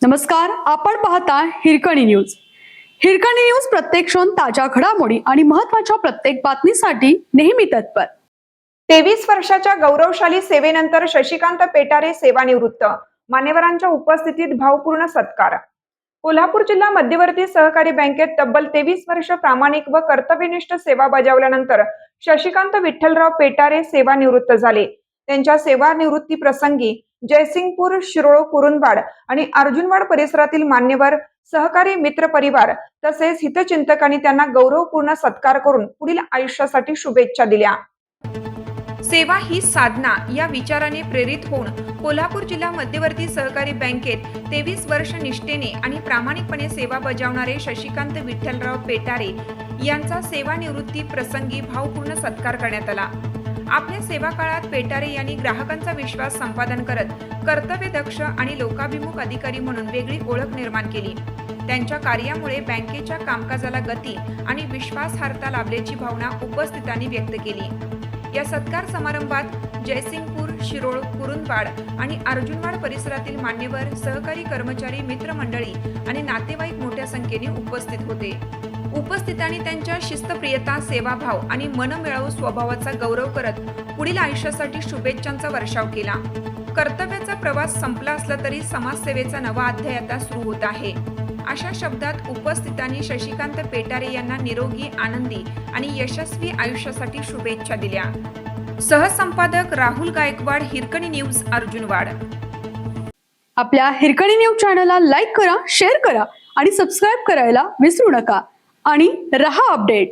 नमस्कार, आपण पाहता हिरकणी न्यूज. हिरकणी न्यूज प्रत्येक क्षण ताज्या घडामोडी आणि महत्त्वाच्या प्रत्येक बातमीसाठी नेहमी तत्पर. 23 वर्षाच्या गौरवशाली सेवेनंतर शशिकांत पेटारे सेवानिवृत्त. मान्यवरांच्या उपस्थितीत भावपूर्ण सत्कार. कोल्हापूर जिल्हा मध्यवर्ती सहकारी बँकेत तब्बल 23 वर्ष प्रामाणिक व कर्तव्यनिष्ठ सेवा बजावल्यानंतर शशिकांत विठ्ठलराव पेटारे सेवानिवृत्त झाले. त्यांच्या सेवानिवृत्ती प्रसंगी जयसिंगपूर, शिरोळ, कुरुंदवाड आणि अर्जुनवाड परिसरातील मान्यवर, सहकारी, मित्र परिवार तसेच हितचिंतकांनी त्यांना गौरवपूर्ण सत्कार करून पुढील आयुष्यासाठी शुभेच्छा दिल्या. सेवा ही साधना या विचाराने प्रेरित होऊन कोल्हापूर जिल्हा मध्यवर्ती सहकारी बँकेत 23 वर्ष निष्ठेने आणि प्रामाणिकपणे सेवा बजावणारे शशिकांत विठ्ठलराव पेटारे यांचा सेवानिवृत्ती प्रसंगी भावपूर्ण सत्कार करण्यात आला. आपल्या सेवा काळात पेटारे यांनी ग्राहकांचा विश्वास संपादन करत कर्तव्यदक्ष आणि लोकाभिमुख अधिकारी म्हणून वेगळी ओळख निर्माण केली. त्यांच्या कार्यामुळे बँकेच्या कामकाजाला गती आणि विश्वासार्हता लाभल्याची भावना उपस्थितांनी व्यक्त केली. या सत्कार समारंभात जयसिंगपूर, शिरोळ, कुरुंदवाड आणि अर्जुनवाड परिसरातील मान्यवर, सहकारी, कर्मचारी, मित्रमंडळी आणि नातेवाईक मोठ्या संख्येने उपस्थित होते. उपस्थितांनी त्यांच्या शिस्तप्रियता, सेवाभाव आणि मनमिळावू स्वभावाचा गौरव करत पुढील आयुष्यासाठी शुभेच्छांचा वर्षाव केला. कर्तव्याचा प्रवास संपला असला तरी समाजसेवेचा नवा अध्याय आता सुरू होत आहे. अशा शब्दात उपस्थितांनी शशिकांत पेटारे यांना निरोगी, आनंदी आणि यशस्वी आयुष्यासाठी शुभेच्छा दिल्या. सहसंपादक राहुल गायकवाड, हिरकणी न्यूज, अर्जुनवाड. आपल्या हिरकणी न्यूज चॅनलला लाईक करा, शेअर करा आणि सबस्क्राईब करायला विसरू नका आणि रहा अपडेट.